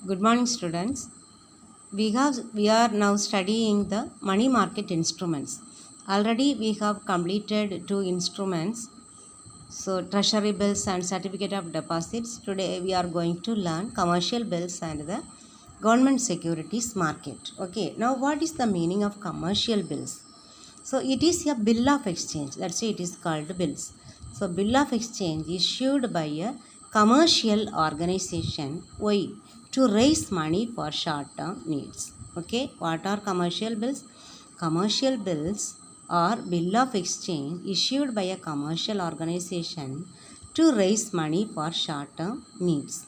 Good morning, students. We are now studying the money market instruments. Already we have completed two instruments, so treasury bills and certificate of deposits. Today we are going to learn commercial bills and the government securities market. Okay, now what is the meaning of commercial bills? So it is a bill of exchange. That's why it is called bills. So bill of exchange issued by a commercial organization. Why? To raise money for short-term needs. Okay, what are commercial bills? Commercial bills are bill of exchange issued by a commercial organization to raise money for short-term needs.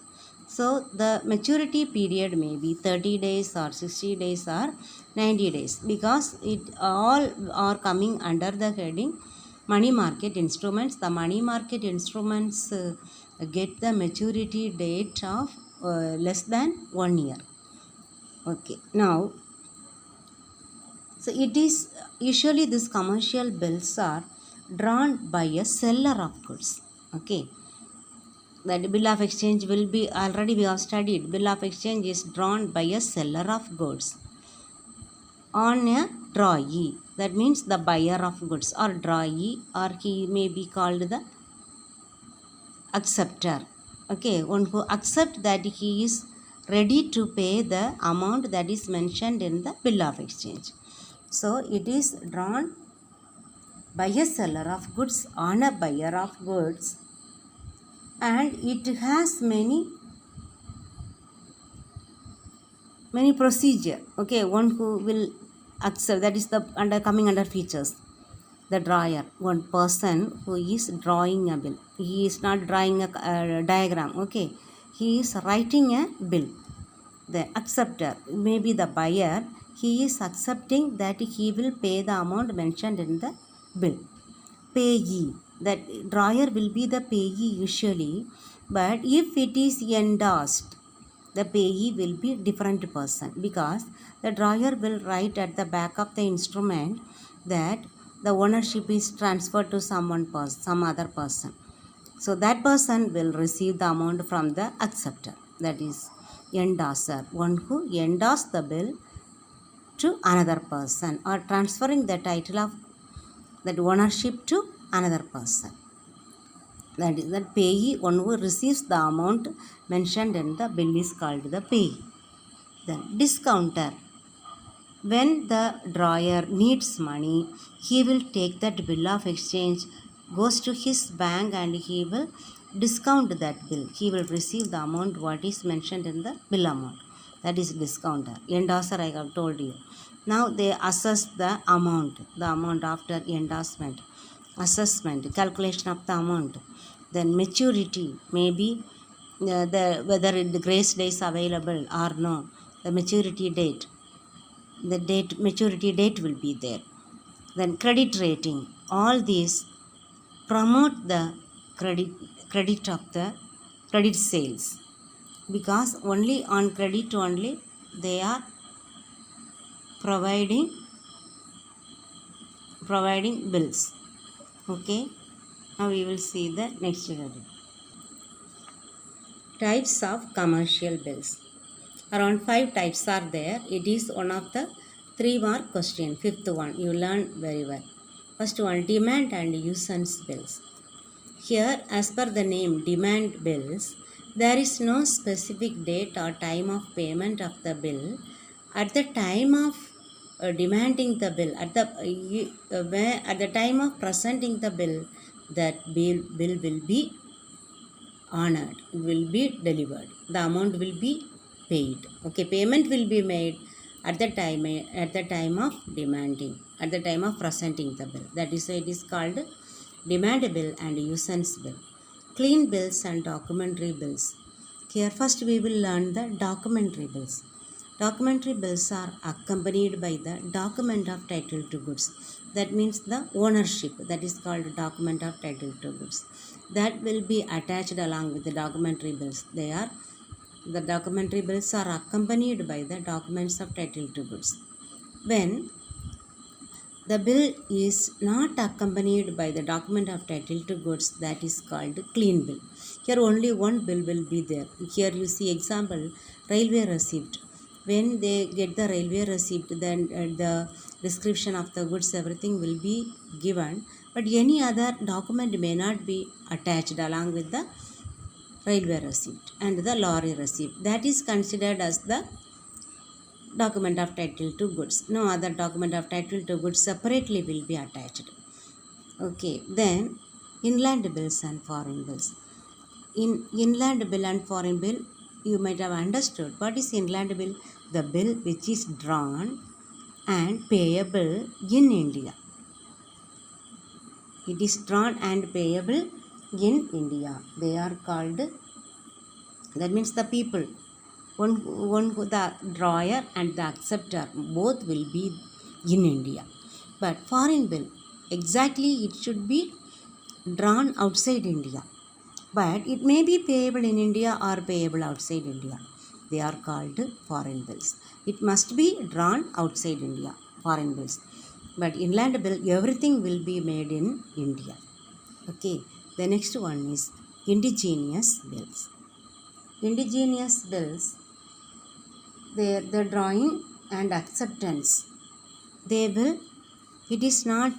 So the maturity period may be 30 days or 60 days or 90 days, because it all are coming under the heading money market instruments. The money market instruments get the maturity date of less than 1 year. Okay, now so it is usually these commercial bills are drawn by a seller of goods. Okay, that bill of exchange will be, already we have studied, bill of exchange is drawn by a seller of goods on a drawee. That means the buyer of goods or drawee, or he may be called the acceptor. Okay, one who accept that he is ready to pay the amount that is mentioned in the bill of exchange. So it is drawn by a seller of goods on a buyer of goods, and it has many procedure. Okay, one who will accept, that is the coming under features. The drawer, one person who is drawing a bill. He is not drawing a diagram. Okay, he is writing a bill. The acceptor may be the buyer. He is accepting that he will pay the amount mentioned in the bill. Payee, that drawer will be the payee usually, but if it is endorsed, the payee will be different person, because the drawer will write at the back of the instrument that the ownership is transferred to some other person. So that person will receive the amount from the acceptor, that is endorser, one who endorses the bill to another person, or transferring the title of that ownership to another person. That is that payee, one who receives the amount mentioned in the bill, is called the payee. Then discounter. When the drawer needs money, he will take that bill of exchange, goes to his bank, and he will discount that bill. He will receive the amount what is mentioned in the bill amount. That is discounter. Endorser, I have told you. Now they assess the amount after endorsement, assessment, calculation of the amount. Then maturity, maybe whether the grace days available or no, the maturity date. The maturity date will be there. Then credit rating. All these promote the credit of the credit sales, because only on credit only they are providing bills. Okay, now we will see the next study. Types of commercial bills. Around 5 types are there. It is one of the 3-mark question. 5th one you learn very well. First one, demand and usance bills. Here, as per the name demand bills, there is no specific date or time of payment of the bill. At the time of demanding the bill, at the time of presenting the bill, that bill will be honored, will be delivered. The amount will be paid. Okay, payment will be made at the time of demanding, at the time of presenting the bill. That is why it is called demand bill and usance bill. Clean bills and documentary bills. Here first we will learn the documentary bills. Documentary bills are accompanied by the document of title to goods. That means the ownership, that is called document of title to goods. That will be attached along with the documentary bills. The documentary bills are accompanied by the documents of title to goods. When The bill is not accompanied by the document of title to goods, that is called clean bill. Here only one bill will be there. Here you see example, railway receipt. When they get the railway receipt, then the description of the goods, everything will be given, but any other document may not be attached along with the railway receipt and the lorry receipt. That is considered as the document of title to goods. No other document of title to goods separately will be attached. Okay, then inland bills and foreign bills. In inland bill and foreign bill, you might have understood what is inland bill. The bill which is drawn and payable in India. It is drawn and payable in India. They are called, that means the people, the drawer and the acceptor both will be in India. But foreign bill, exactly it should be drawn outside India, but it may be payable in India or payable outside India. They are called foreign bills. It must be drawn outside India, foreign bills. But inland bill, everything will be made in India. Okay, the next one is indigenous bills. Indigenous bills, the drawing and acceptance, they will, it is not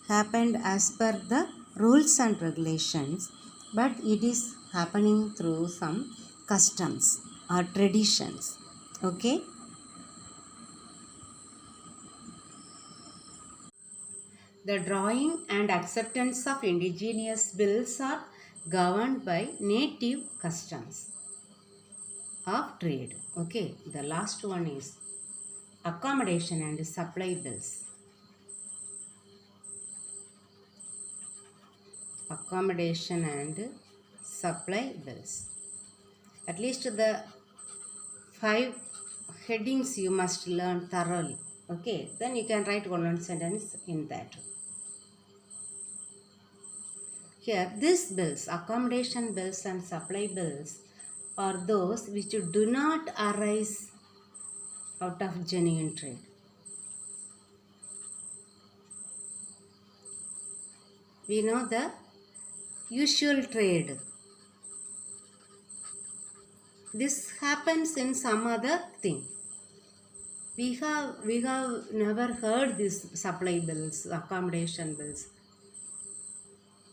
happened as per the rules and regulations, but it is happening through some customs or traditions. Okay, the drawing and acceptance of indigenous bills are governed by native customs of trade. Okay, the last one is accommodation and supply bills. Accommodation and supply bills. At least the 5 headings you must learn thoroughly. Okay, then you can write one sentence in that. Here, these bills, accommodation bills and supply bills, are those which do not arise out of genuine trade. We know the usual trade. This happens in some other thing. We have never heard these supply bills, accommodation bills.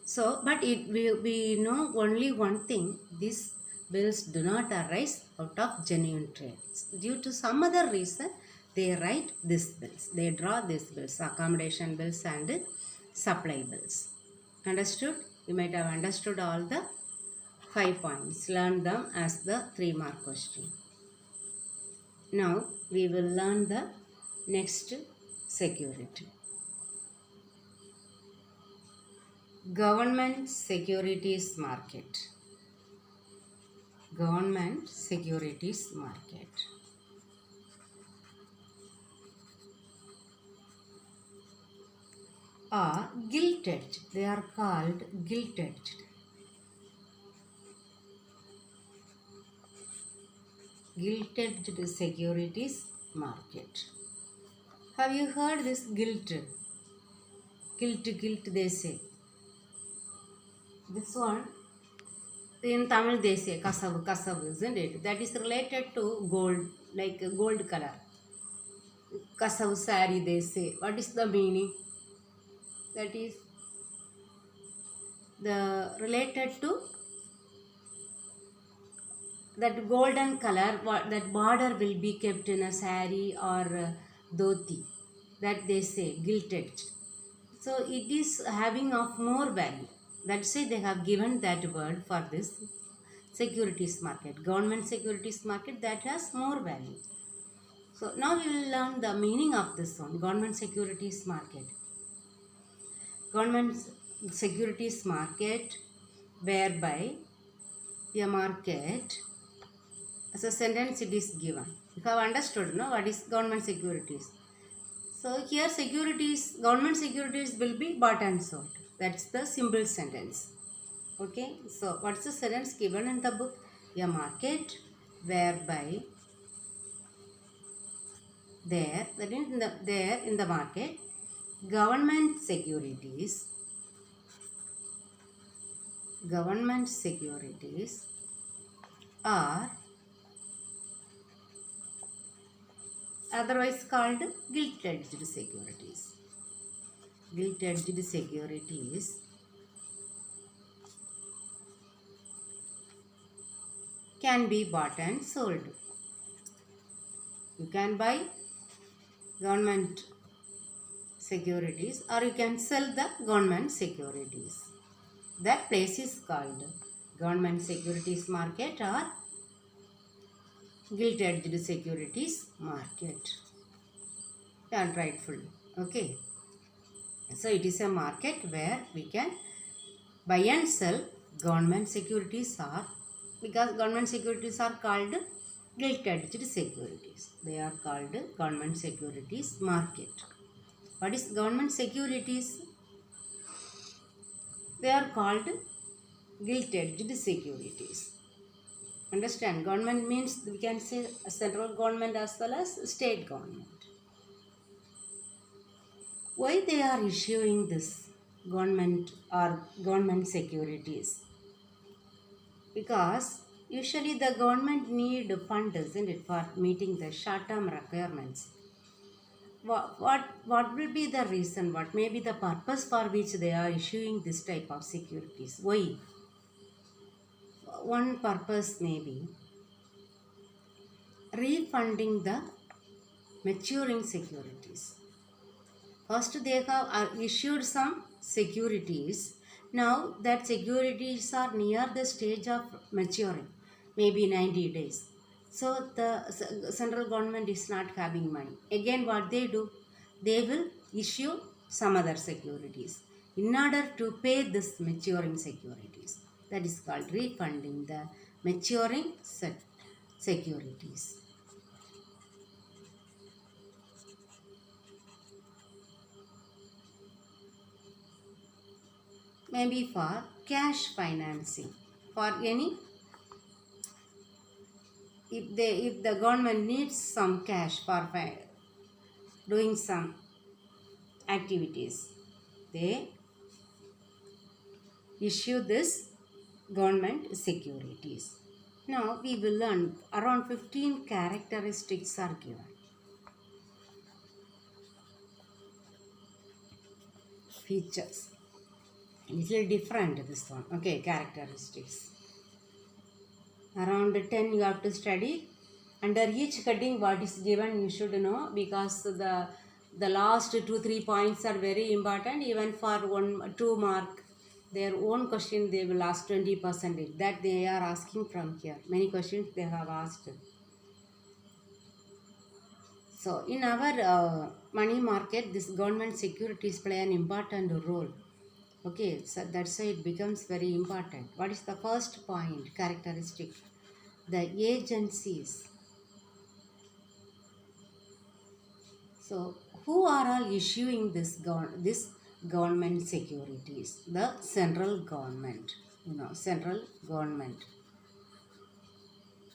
So, but we know only one thing: these bills do not arise out of genuine trade. Due to some other reason, they write these bills. They draw these bills, accommodation bills and supply bills. Understood? You might have understood all the 5 points. Learn them as the 3-mark question. Now we will learn the next security. Government securities market. Government securities market. Are gilt-edged. They are called gilt-edged. Gilt-edged securities market. Have you heard this gilt? Gilt they say. This one, in Tamil they say kasavu, isn't it? That is related to gold, like gold color. Kasavu sari they say. What is the meaning? That is the related to that golden color, that border will be kept in a sari or dhoti. That they say gilt-edged. So it is having of more value. That's why they have given that word for this securities market. Government securities market, that has more value. So now we will learn the meaning of this one. Government securities market. Government securities market, whereby a market, as a sentence it is given. You have understood, no, what is government securities. So here securities, government securities will be bought and sold. That's the simple sentence. Okay, so what's the sentence given in the book? A market whereby there, that is there in the market, government securities are otherwise called gilt-edged securities. Gilt-edged securities can be bought and sold. You can buy government securities or you can sell the government securities. That place is called government securities market or gilt-edged securities market. And rightful. Okay. So it is a market where we can buy and sell government securities, or because government securities are called gilt-edged securities. They are called government securities market. What is government securities? They are called gilt-edged securities. Understand? Government means we can say central government as well as state government. Why they are issuing this government or government securities? Because usually the government need fund, isn't it, for meeting the short-term requirements. What will be the reason? What may be the purpose for which they are issuing this type of securities? Why? One purpose may be refunding the maturing securities. First they have issued some securities. Now that securities are near the stage of maturing, maybe 90 days. So the central government is not having money. Again what they do? They will issue some other securities in order to pay this maturing securities. That is called refunding the maturing securities. Maybe for cash financing, for any, if the government needs some cash for doing some activities, they issue this government securities. Now we will learn around 15 characteristics are given. Features. Little different this one. Okay, characteristics. Around 10 you have to study. Under each heading what is given you should know, because the last 2-3 points are very important. Even for 1-2 mark, their own question they will ask 20%. That they are asking from here. Many questions they have asked. So in our money market, this government securities play an important role. Okay, so that's why it becomes very important. What is the first point, characteristic? The agencies. So who are all issuing this government securities? The central government, central government.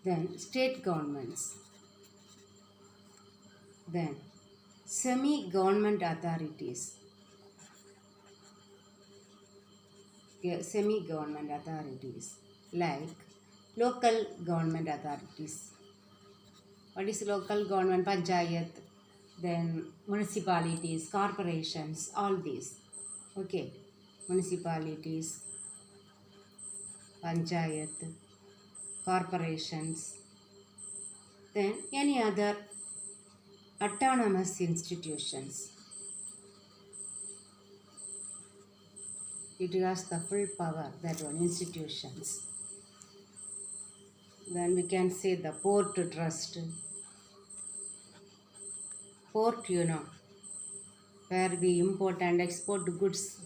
Then state governments. Then semi-government authorities. Semi-government authorities like local government authorities. What is local government? Panchayat, then municipalities, corporations, all these. Okay, municipalities, panchayat, corporations, then any other autonomous institutions. It has the full power, that one, institutions. Then we can say the port trust. Port, where we import and export goods.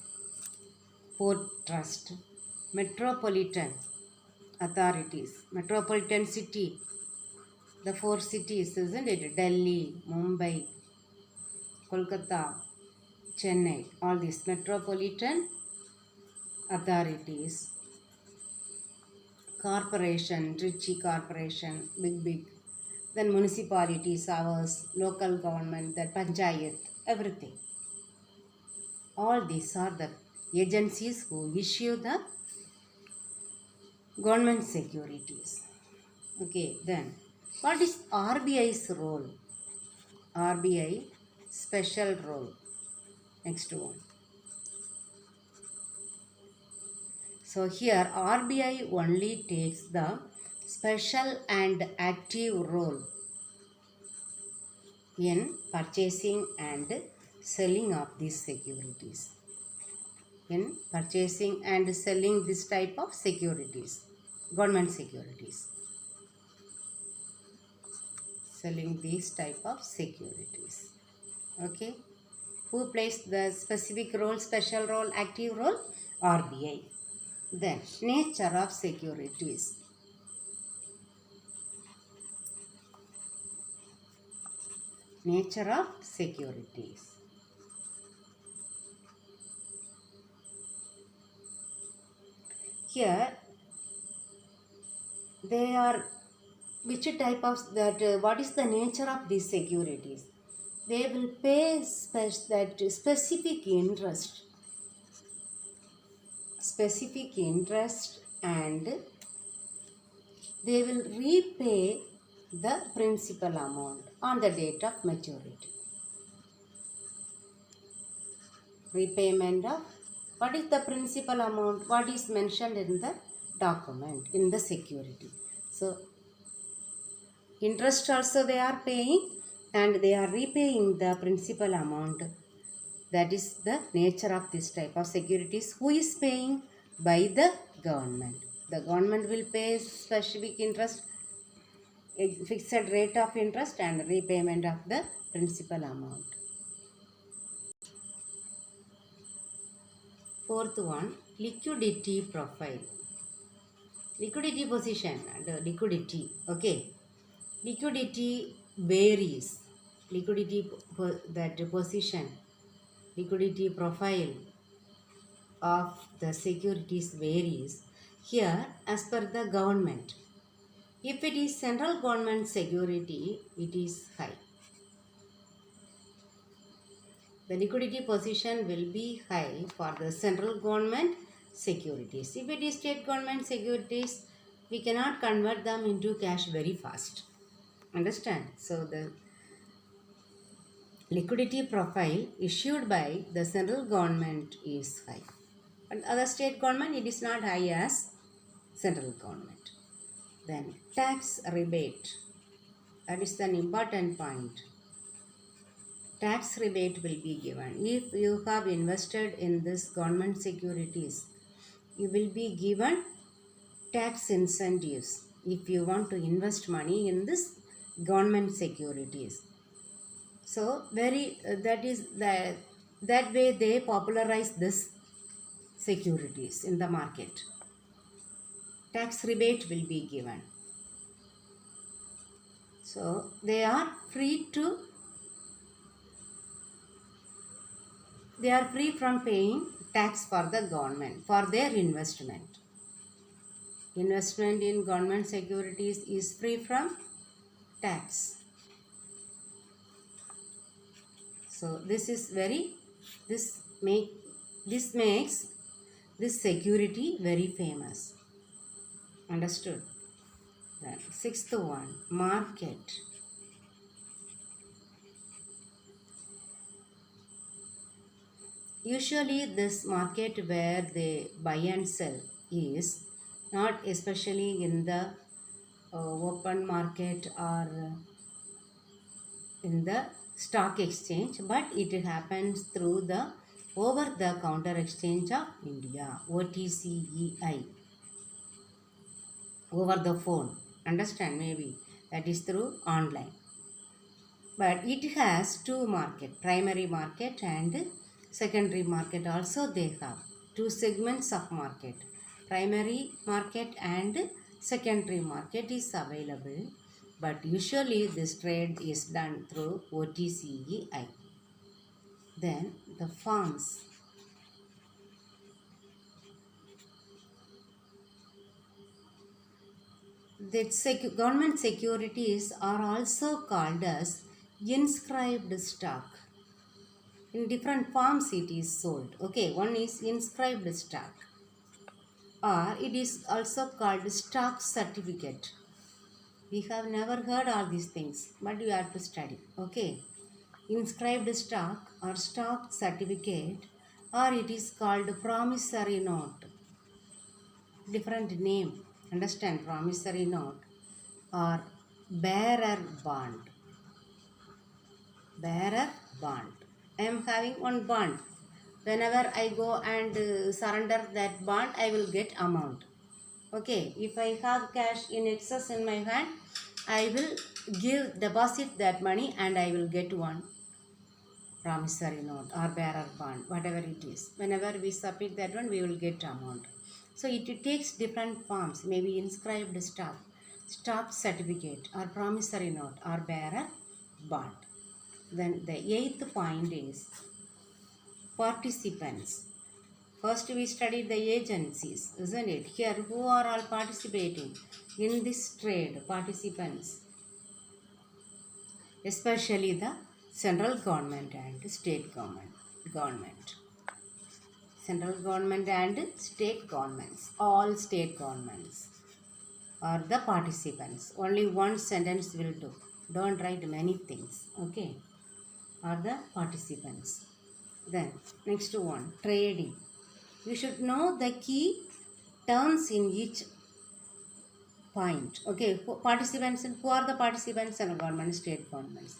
Port trust. Metropolitan authorities. Metropolitan city. The 4 cities, isn't it? Delhi, Mumbai, Kolkata, Chennai. All these metropolitan authorities. Corporation, Trichy corporation, big then municipalities, ours, local government, the panchayat, everything. All these are the agencies who issue the government securities. Okay, then what is RBI's role? RBI special role. Next one. So here RBI only takes the special and active role in purchasing and selling of these securities. In purchasing and selling this type of securities, government securities. Selling these type of securities. Okay. Who plays the specific role, special role, active role? RBI. Then nature of securities. Nature of securities. Here they are which type of that what is the nature of these securities? They will pay that specific interest and they will repay the principal amount on the date of maturity. Repayment of what is the principal amount? What is mentioned in the document, in the security. So interest also they are paying and they are repaying the principal amount. That is the nature of this type of securities. Who is paying? By the government. The government will pay specific interest, a fixed rate of interest and repayment of the principal amount. Fourth one, liquidity profile. Liquidity position and liquidity. Okay. Liquidity varies. Liquidity that position, liquidity profile of the securities varies. Here as per the government. If it is central government security, it is high. The liquidity position will be high for the central government securities. If it is state government securities, we cannot convert them into cash very fast. Understand? So the liquidity profile issued by the central government is high. But other state government, it is not high as central government. Then tax rebate. That is an important point. Tax rebate will be given. If you have invested in this government securities, you will be given tax incentives if you want to invest money in this government securities. So that way they popularize this securities in the market. Tax rebate will be given. So they are free from paying tax for the government for their investment. Investment in government securities is free from tax. So this makes this security very famous. Understood? Then sixth one, market. Usually this market where they buy and sell is not especially in the open market or in the stock exchange, but it happens through the over-the-counter exchange of India, OTCEI, over the phone. Understand? Maybe that is through online. But it has two market, primary market and secondary market also they have. Two segments of market. Primary market and secondary market is available. But usually this trade is done through OTCEI. Then the farms. that government securities are also called as inscribed stock. In different forms it is sold. Okay, one is inscribed stock, or it is also called stock certificate. We have never heard all these things, but you have to study. Okay, inscribed stock or stock certificate, or it is called promissory note. Different name. Understand? Promissory note or bearer bond. Bearer bond. I am having one bond. Whenever I go and surrender that bond, I will get amount. Okay, if I have cash in excess in my hand, I will deposit that money and I will get one promissory note or bearer bond, whatever it is. Whenever we submit that one, we will get amount. So it takes different forms, maybe inscribed stock, stock certificate or promissory note or bearer bond. Then the eighth point is participants. First we studied the agencies, isn't it? Here, who are all participating in this trade? Participants, especially the central government and state government. Central government and state governments, all state governments are the participants. Only one sentence will do. Don't write many things. Okay, are the participants. Then next one, trading. You should know the key terms in each point. Okay, participants, and who are the participants? And government, state governments.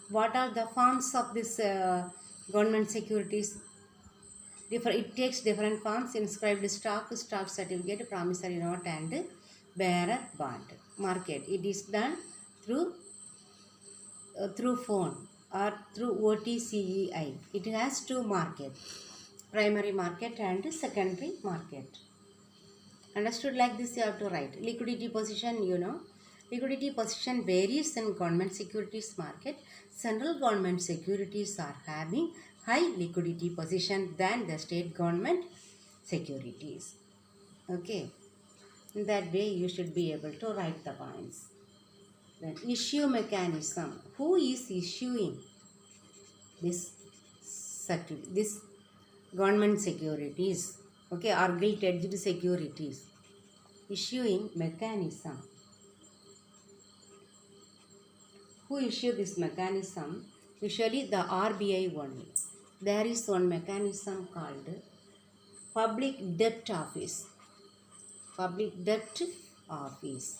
What are the forms of this government securities? It takes different forms: inscribed stock, stock certificate, promissory note, and bearer bond. Market. It is done through phone or through OTCEI. It has two markets: primary market and secondary market. Understood? Like this you have to write. Liquidity position, you know. Liquidity position varies in government securities market. Central government securities are having high liquidity position than the state government securities. Okay. In that way you should be able to write the points. Then issue mechanism. Who is issuing this government securities? Okay, or gilt-edged securities. Issuing mechanism. Who issue this mechanism? Usually the RBI only. There is one mechanism called Public Debt Office. Public Debt Office.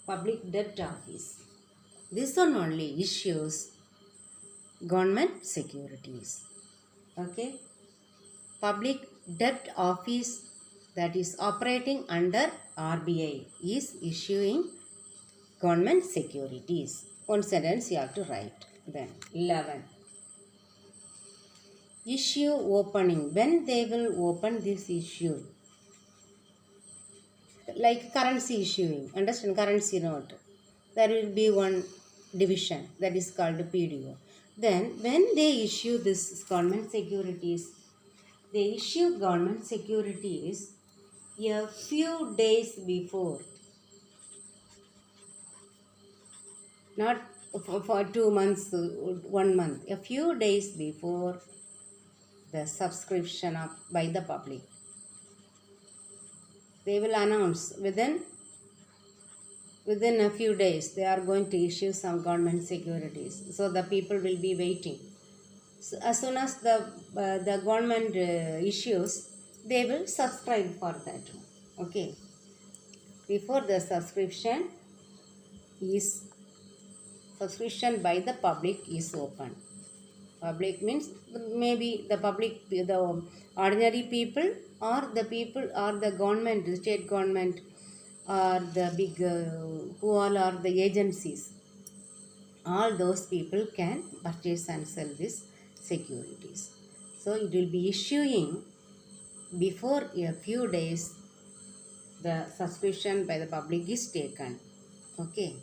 Public Debt Office. This one only issues government securities. Okay. Public Debt Office, that is operating under RBI, is issuing government securities. One sentence you have to write. Then 11. Issue opening. When they will open this issue? Like currency issuing. Understand? Currency note. There will be one division that is called PDO. Then when they issue this government securities, they issue government securities a few days before. Not for 2 months, 1 month. A few days before the subscription by the public. They will announce within a few days they are going to issue some government securities. So the people will be waiting. So as soon as the government issues, they will subscribe for that. Okay. Before the subscription by the public is open. Public means maybe the public, the ordinary people, or the government, the state government, or the big, who all are the agencies. All those people can purchase and sell these securities. So it will be issuing before a few days the subscription by the public is taken. Okay.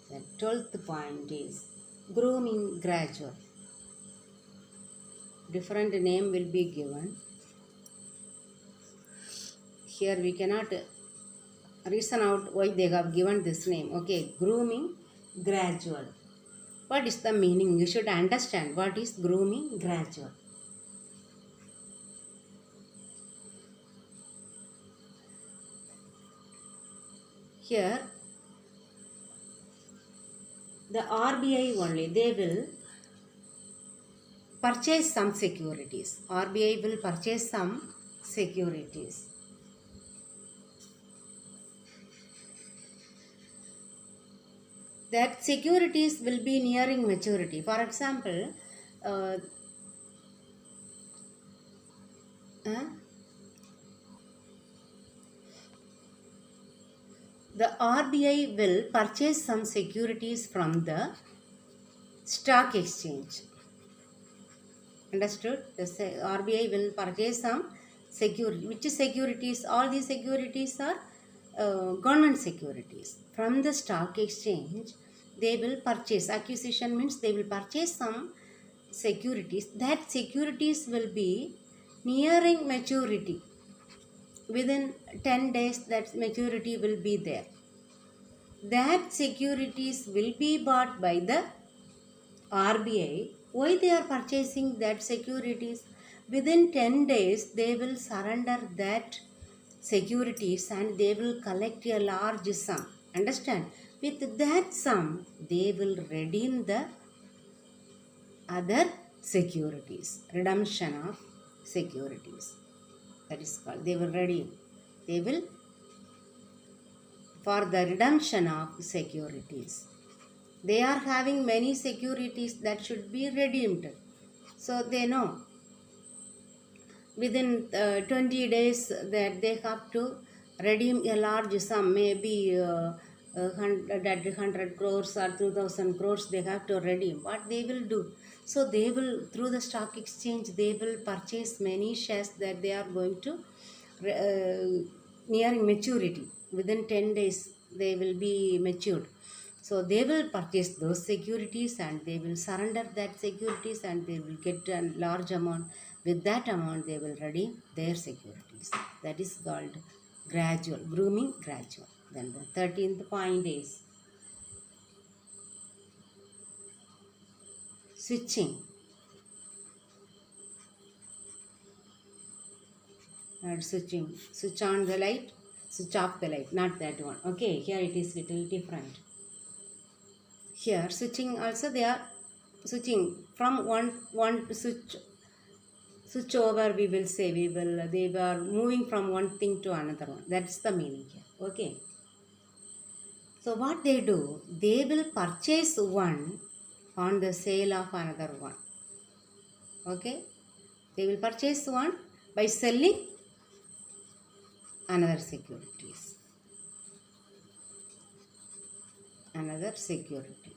The 12th point is grooming graduate. Different name will be given. here we cannot reason out why they have given this name. Okay, grooming gradual. What is the meaning? You should understand what is grooming gradual. Here, the RBI only, they will purchase some securities. RBI will purchase some securities. That securities will be nearing maturity. For example, the RBI will purchase some securities from the stock exchange. Understood? The RBI will purchase some security. Which securities? All these securities are government securities. From the stock exchange, they will purchase. Acquisition means they will purchase some securities. That securities will be nearing maturity. Within 10 days, that maturity will be there. That securities will be bought by the RBI. Why they are purchasing that securities? Within 10 days, they will surrender that securities and they will collect a large sum. Understand? With that sum, they will redeem the other securities. Redemption of securities. That is called. They will redeem. They will for the redemption of securities. They are having many securities that should be redeemed. So they know within 20 days that they have to redeem a large sum, maybe 100 crores or 2000 crores they have to redeem. What they will do? So they will, through the stock exchange, they will purchase many shares that they are going to nearing maturity. Within 10 days they will be matured. So they will purchase those securities and they will surrender that securities and they will get a large amount. With that amount they will redeem their securities. That is called gradual, grooming gradual. Then the 13th point is switching. Switching. Switch on the light, switch off the light. Not that one. Okay, here it is little different. Here switching also they are switching from one switch over, we will say, they were moving from one thing to another one. That's the meaning here. Okay. So what they do, they will purchase one on the sale of another one. Okay. They will purchase one by selling another securities. Another security.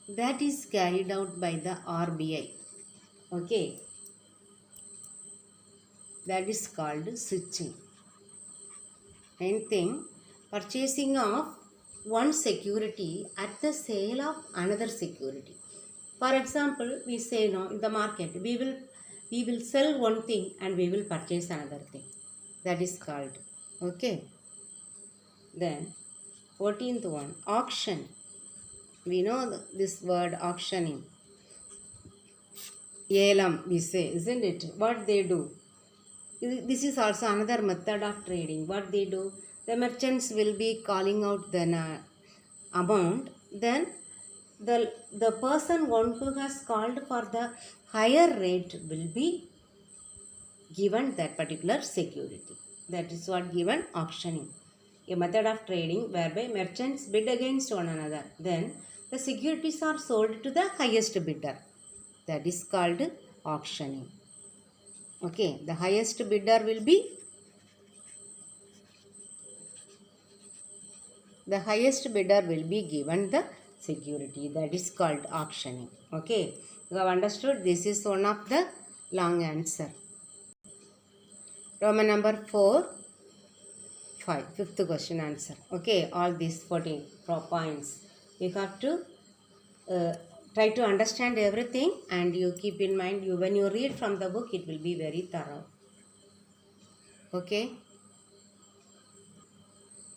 That is carried out by the RBI. Okay. That is called switching. Main thing, purchasing of one security at the sale of another security. For example, we say no, in the market, we will sell one thing and we will purchase another thing. That is called. Okay. Then 14th one, auction. We know this word auctioning. Yelam we say, isn't it? What they do? This is also another method of trading. What they do? The merchants will be calling out the amount. Then the person one who has called for the higher rate will be given that particular security. That is what given auctioning. A method of trading whereby merchants bid against one another. Then the securities are sold to the highest bidder. That is called auctioning. Okay, the highest bidder will be given the security. That is called auctioning. Okay, you have understood. This is one of the long answer. Roman number 4, 5, fifth question answer. Okay, all these 14 points. You have to try to understand everything and you keep in mind, when you read from the book, it will be very thorough. Okay.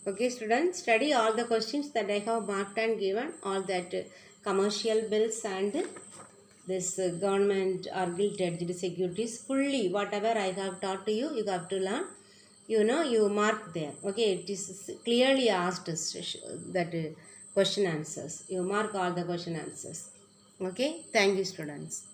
Okay, students, study all the questions that I have marked and given, all that commercial bills and this government or gilt-edged securities fully. Whatever I have taught to you, you have to learn. You know, you mark there. Okay, it is clearly asked that question answers. You mark all the question answers. Okay, thank you, students.